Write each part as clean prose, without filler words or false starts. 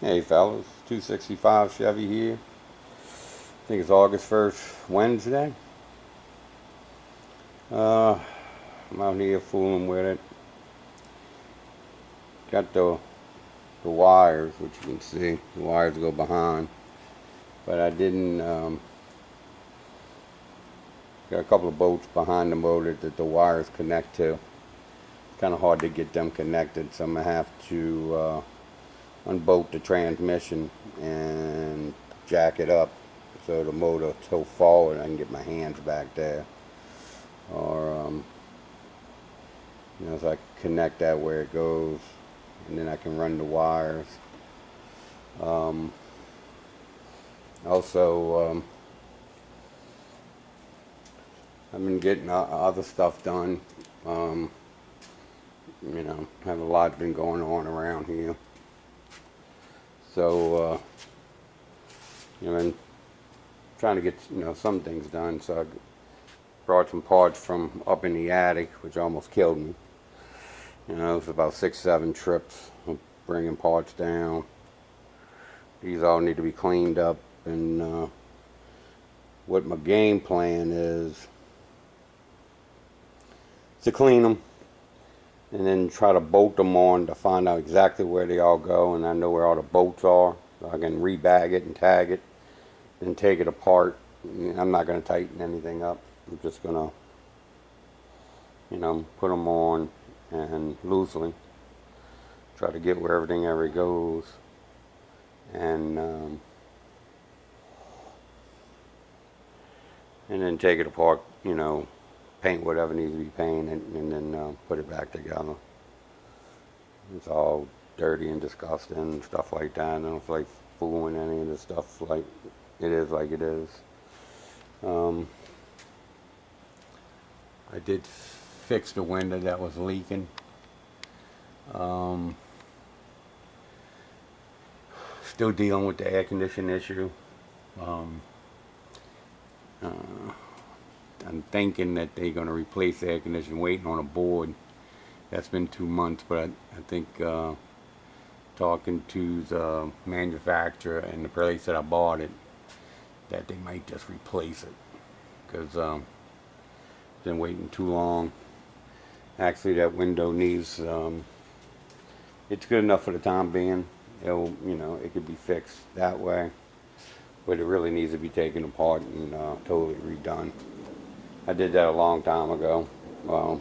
Hey fellas, 265 Chevy here. I think it's August 1st, Wednesday. Uh, I'm out here fooling with it. Got the wires, which you can see. The wires go behind. But I didn't, got a couple of bolts behind the motor that the wires connect to. It's kind of hard to get them connected, so I'm going to have to unbolt the transmission and jack it up so the motor tilt forward and I can get my hands back there, or so I can connect that where it goes, and then I can run the wires. Also, I've been getting other stuff done. Have a lot been going on around here, so I'm trying to get some things done. So I brought some parts from up in the attic, which almost killed me. It was about 6-7 trips of bringing parts down. These all need to be cleaned up, and what my game plan is to clean them and then try to bolt them on to find out exactly where they all go, and I know where all the bolts are, so I can rebag it and tag it and take it apart. I'm not going to tighten anything up. I'm just going to put them on and loosely try to get where everything ever goes, and then take it apart, paint whatever needs to be painted, and then put it back together. It's all dirty and disgusting and stuff like that. I don't feel like fooling any of this stuff. Like it is like it is. I did fix the window that was leaking. Still dealing with the air conditioning issue. I'm thinking that they're going to replace the air conditioning, waiting on a board. That's been 2 months, but I think talking to the manufacturer and the place that I bought it, that they might just replace it, because been waiting too long. Actually, that window needs, it's good enough for the time being. It could be fixed that way, but it really needs to be taken apart and totally redone. I did that a long time ago.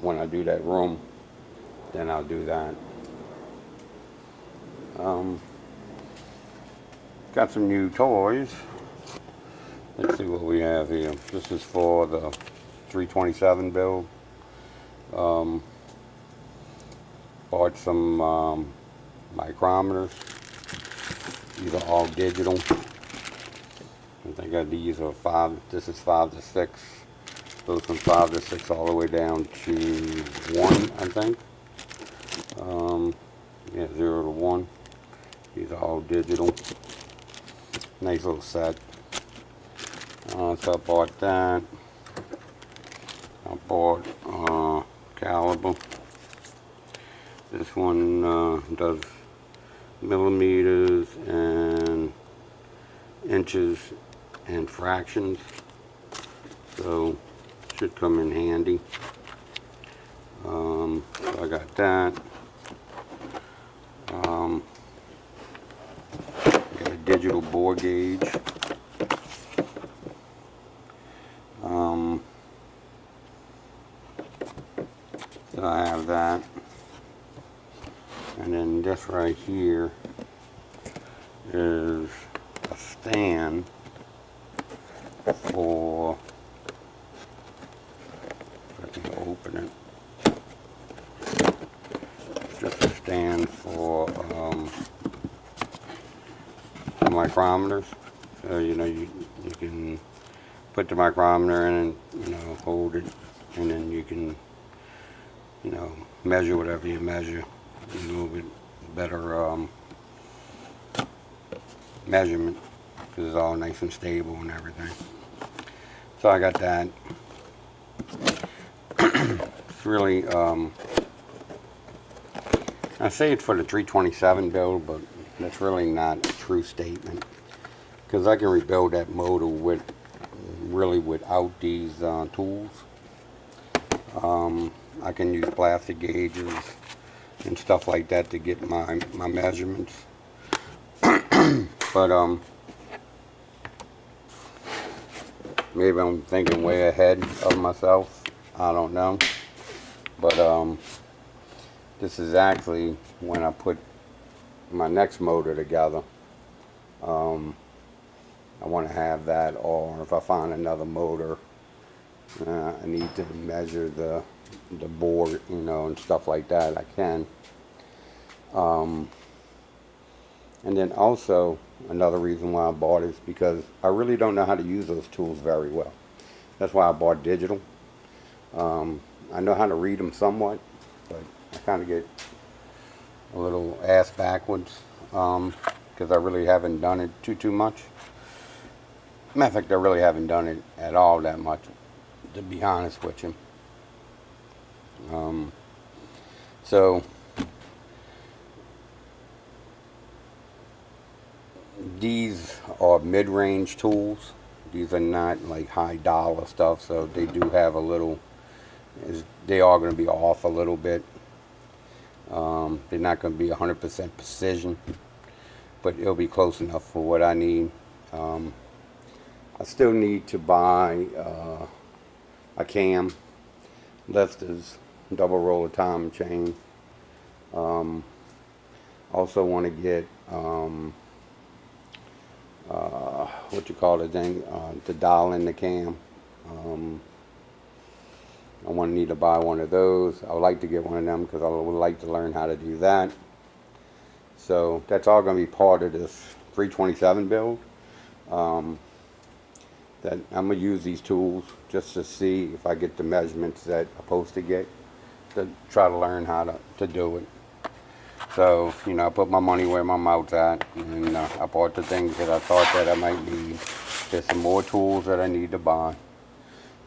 When I do that room, then I'll do that. Got some new toys. Let's see what we have here. This is for the 327 build. Bought some micrometers. These are all digital. I think these are 5. This is 5 to 6. Goes from 5 to 6 all the way down to 1, I think. 0 to 1. These are all digital. Nice little set. So I bought that. I bought caliber. This one does millimeters and inches and fractions, so should come in handy. So I got that. Got a digital bore gauge. So I have that. And then this right here is a stand for, if I can open it, just a stand for micrometers. So you can put the micrometer in and hold it, and then you can measure whatever you measure. A little bit better measurement, because it's all nice and stable and everything. So I got that. It's really I say it's for the 327 build, but that's really not a true statement, because I can rebuild that motor without these tools. I can use plastic gauges and stuff like that to get my measurements. But maybe I'm thinking way ahead of myself. I don't know. But this is actually when I put my next motor together. I want to have that, or if I find another motor, I need to measure the board, you know, and stuff like that. I can. And then also another reason why I bought it is because I really don't know how to use those tools very well. That's why I bought digital. I know how to read them somewhat, but I kind of get a little ass backwards because I really haven't done it too much. Matter of fact, I really haven't done it at all that much, to be honest with you. So these are mid-range tools. These are not like high dollar stuff, so they do have a little, they are going to be off a little bit. They're not going to be 100% precision, but it'll be close enough for what I need. I still need to buy a cam, lifters, double roller time chain. Also want to get what you call the thing, to dial in the cam. I want to need to buy one of those. I would like to get one of them because I would like to learn how to do that. So that's all going to be part of this 327 build. That I'm going to use these tools just to see if I get the measurements that I'm supposed to get, to try to learn how to do it. So, you know, I put my money where my mouth's at, and I bought the things that I thought that I might need. There's some more tools that I need to buy.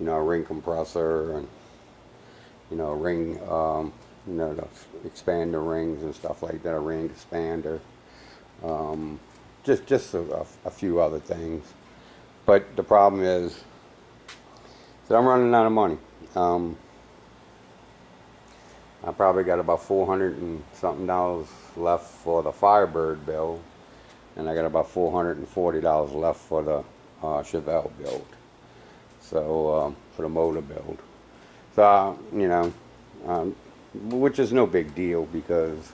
You know, a ring compressor, and, you know, a ring, you know, to expand the rings and stuff like that, a ring expander. Just a few other things. But the problem is that I'm running out of money. I probably got about $400 and something left for the Firebird build, and I got about $440 left for the Chevelle build. So for the motor build. So you know, which is no big deal because,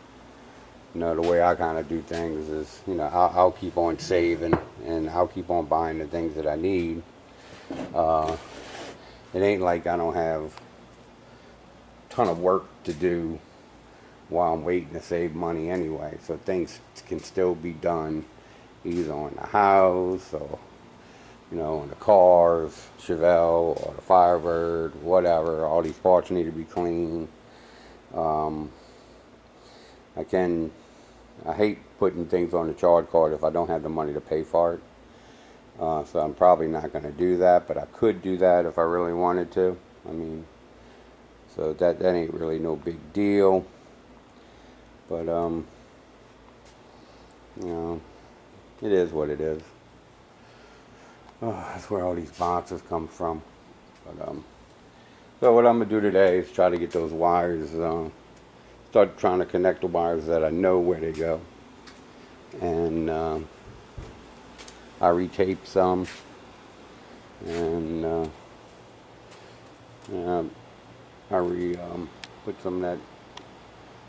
you know, the way I kind of do things is, you know, I'll keep on saving and I'll keep on buying the things that I need. It ain't like I don't have a ton of work to do while I'm waiting to save money anyway. So things can still be done either on the house or, you know, on the cars, Chevelle or the Firebird, whatever. All these parts need to be cleaned. I hate putting things on the charge card if I don't have the money to pay for it. So I'm probably not going to do that, but I could do that if I really wanted to. I mean, so that ain't really no big deal. But, you know, it is what it is. Oh, that's where all these boxes come from. But, so what I'm going to do today is try to get those wires, start trying to connect the wires that I know where they go. And I retape some, and I put some of that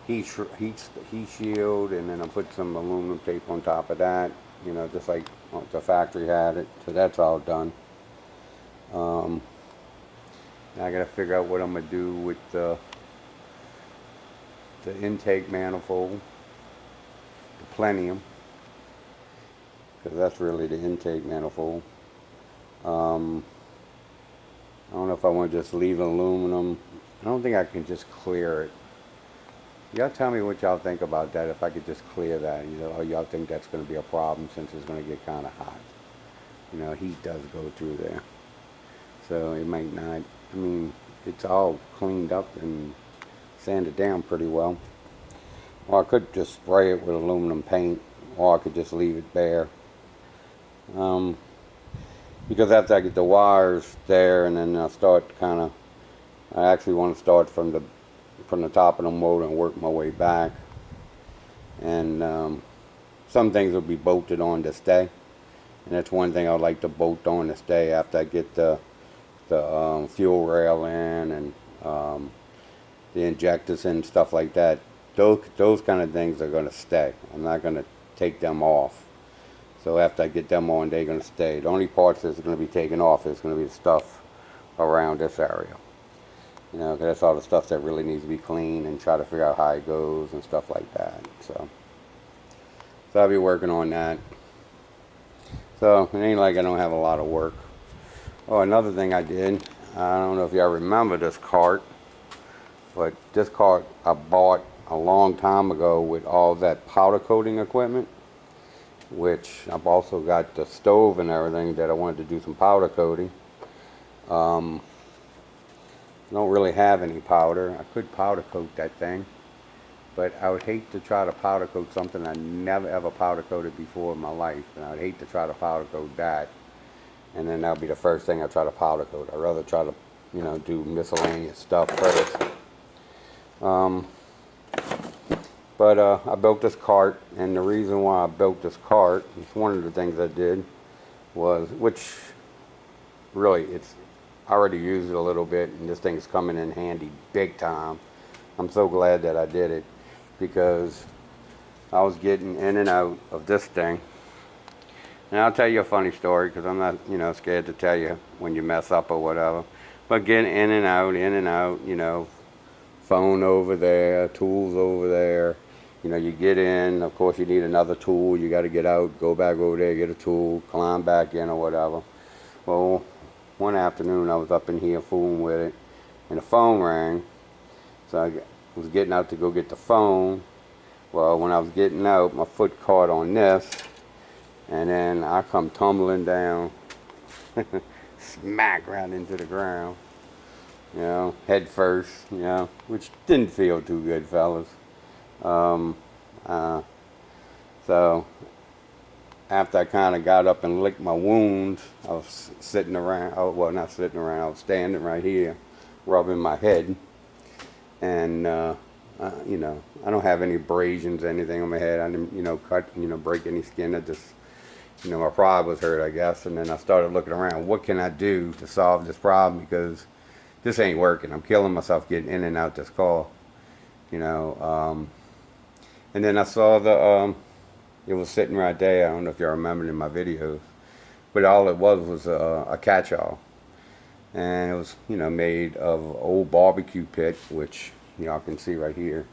heat shield, and then I put some aluminum tape on top of that, you know, just like the factory had it. So that's all done. Now I gotta figure out what I'm gonna do with the intake manifold, the plenum, because that's really the intake manifold. I don't know if I want to just leave aluminum. I don't think I can just clear it. Y'all tell me what y'all think about that, if I could just clear that. You know, or y'all think that's going to be a problem since it's going to get kind of hot. You know, heat does go through there. So it might not, I mean, it's all cleaned up and sanded down pretty well. Or I could just spray it with aluminum paint, or I could just leave it bare. Because after I get the wires there, and then I start I actually want to start from the top of the motor and work my way back. And some things will be bolted on to stay, and that's one thing I would like to bolt on to stay after I get the fuel rail in and the injectors and stuff like that. Those kind of things are going to stay. I'm not going to take them off. So after I get them on, they're going to stay. The only parts that's going to be taken off is going to be the stuff around this area. You know, 'cause that's all the stuff that really needs to be cleaned, and try to figure out how it goes and stuff like that. So I'll be working on that. So it ain't like I don't have a lot of work. Oh, another thing I did, I don't know if y'all remember this cart, but this cart I bought a long time ago with all that powder coating equipment, which I've also got the stove and everything that I wanted to do some powder coating. I don't really have any powder. I could powder coat that thing, but I would hate to try to powder coat something I never ever powder coated before in my life, and I would hate to try to powder coat that, and then that would be the first thing I try to powder coat. I'd rather try to, you know, do miscellaneous stuff first. But I built this cart, and the reason why I built this cart, it's one of the things I did, was, which really, I already used it a little bit, and this thing is coming in handy big time. I'm so glad that I did it, because I was getting in and out of this thing. And I'll tell you a funny story, because I'm not, you know, scared to tell you when you mess up or whatever. But getting in and out, you know, phone over there, tools over there. You know, you get in, of course you need another tool, you got to get out, go back over there, get a tool, climb back in or whatever. Well, one afternoon I was up in here fooling with it, and the phone rang. So I was getting out to go get the phone. Well, when I was getting out, my foot caught on this, and then I come tumbling down, smack right into the ground, you know, head first, you know, which didn't feel too good, fellas. So after I kind of got up and licked my wounds, I was sitting around, well, not sitting around, I was standing right here, rubbing my head. And, you know, I don't have any abrasions or anything on my head. I didn't, you know, break any skin. I just, you know, my pride was hurt, I guess. And then I started looking around, what can I do to solve this problem? Because this ain't working. I'm killing myself getting in and out this car, you know. And then I saw it was sitting right there. I don't know if y'all remember in my videos, but all it was a catch-all. And it was, you know, made of old barbecue pit, which y'all can see right here.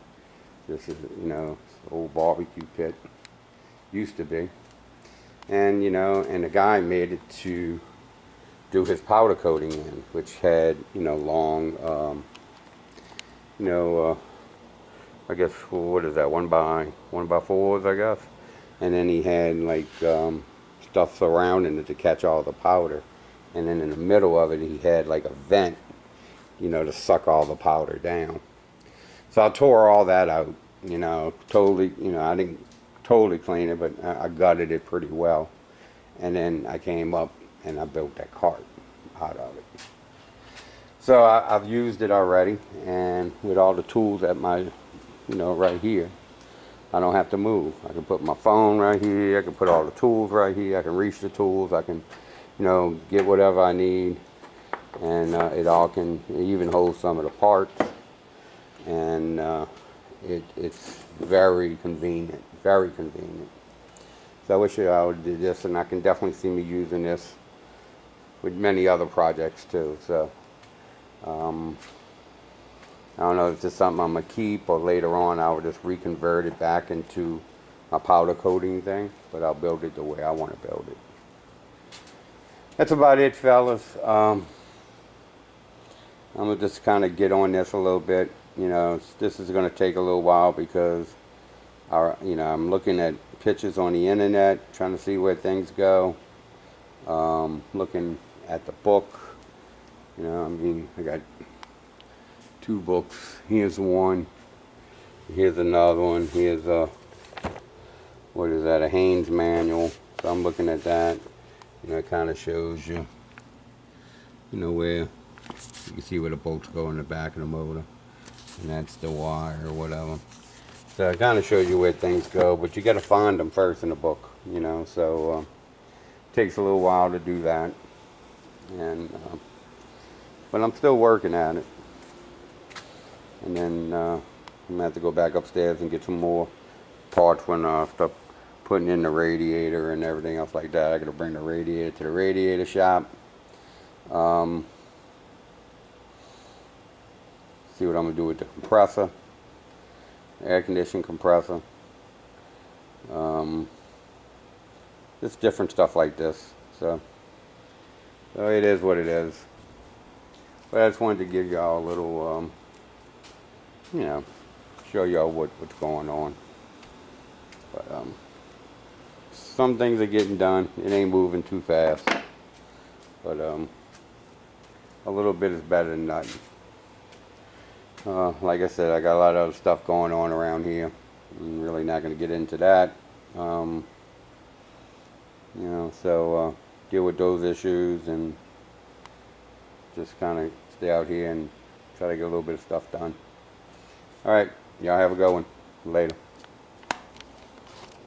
This is, you know, old barbecue pit. Used to be. And, you know, and the guy made it to do his powder coating in, which had, you know, long, you know, I guess, what is that, 1x4s, I guess. And then he had like stuff surrounding it to catch all the powder. And then in the middle of it, he had like a vent, you know, to suck all the powder down. So I tore all that out, you know, totally, you know, I didn't totally clean it, but I gutted it pretty well. And then I came up and I built that cart out of it. So I've used it already, and with all the tools at my, you know, right here, I don't have to move. I can put my phone right here, I can put all the tools right here, I can reach the tools, I can, you know, get whatever I need, and it even holds some of the parts, and it's very convenient, very convenient. So I wish I would do this, and I can definitely see me using this with many other projects too. So I don't know if this is something I'm going to keep, or later on I will just reconvert it back into my powder coating thing, but I'll build it the way I want to build it. That's about it, fellas. I'm going to just kind of get on this a little bit. You know, this is going to take a little while because, you know, I'm looking at pictures on the internet, trying to see where things go. Looking at the book. You know, I mean, I got 2 books. Here's one. Here's another one. Here's what is that, a Haynes manual. So I'm looking at that. You know, it kind of shows you, you know, where you can see where the bolts go in the back of the motor, and that's the wire or whatever. So it kind of shows you where things go, but you got to find them first in the book, you know. So it takes a little while to do that, and but I'm still working at it. And then I'm gonna have to go back upstairs and get some more parts when I start putting in the radiator and everything else like that. I gotta bring the radiator to the radiator shop. See what I'm gonna do with the compressor, air conditioning compressor. Just different stuff like this. So it is what it is. But I just wanted to give y'all a little, you know, show y'all what's going on. But some things are getting done. It ain't moving too fast. But a little bit is better than nothing. Like I said, I got a lot of other stuff going on around here. I'm really not going to get into that. You know, so deal with those issues and just kind of stay out here and try to get a little bit of stuff done. Alright, y'all have a good one. Later.